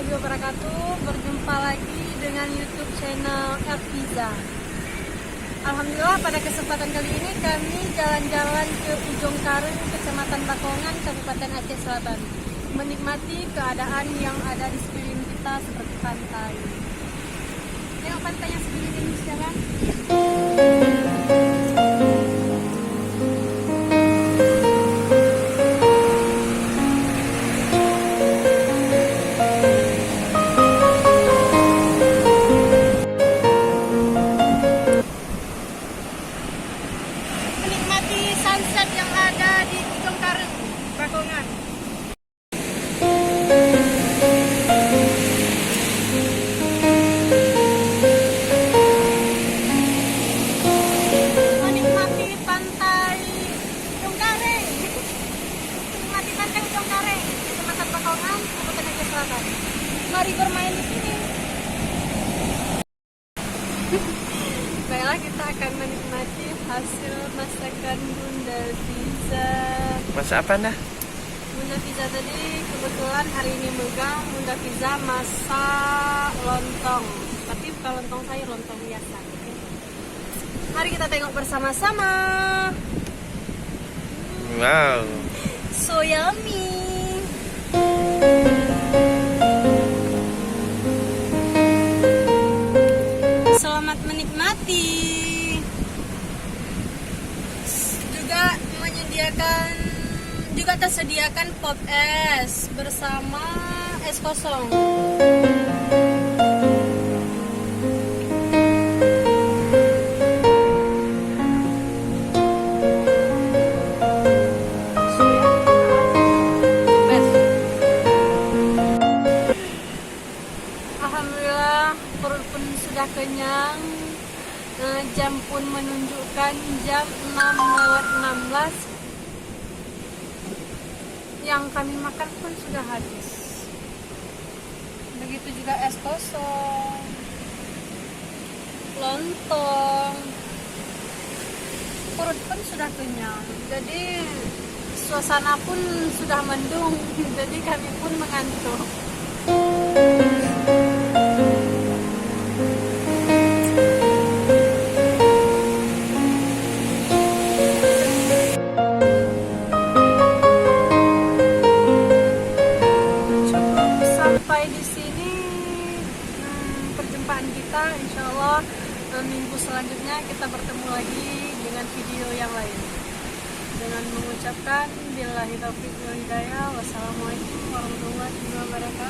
warahmatullahi wabarakatuh. Berjumpa lagi dengan YouTube channel Elviza. Alhamdulillah pada kesempatan kali ini kami jalan-jalan ke Ujung Kareng, Kecamatan Bakongan, Kabupaten Aceh Selatan, menikmati keadaan yang ada di sekeliling kita seperti pantai. Tengok pantai yang sekeliling sekarang. Menikmati sunset yang ada di Ujung Kareng, Bakongan. Menikmati pantai Ujung Kareng. Menikmati pantai Ujung Kareng, Kecamatan Bakongan, Kabupaten Aceh Selatan. Mari bermain di sini. Baiklah, kita akan menikmati hasil masakan Bunda Fiza. Masak apa nah? Bunda Fiza tadi kebetulan hari ini megang. Bunda Fiza masak lontong, tapi bukan lontong sayur, lontong biasa. Mari kita tengok bersama-sama. Wow. So yummy. Selamat menikmati. Juga tersediakan pop es bersama es kosong. Alhamdulillah perut pun sudah kenyang. Jam pun menunjukkan jam 6:16. Yang kami makan pun sudah habis. Begitu juga es kosong, lontong. Perut pun sudah kenyang. Jadi suasana pun sudah mendung. Jadi kami pun mengantuk. Perjumpaan kita, insya Allah minggu selanjutnya kita bertemu lagi dengan video yang lain. Dengan mengucapkan billahi taufiq wal hidayah, wassalamualaikum warahmatullahi wabarakatuh.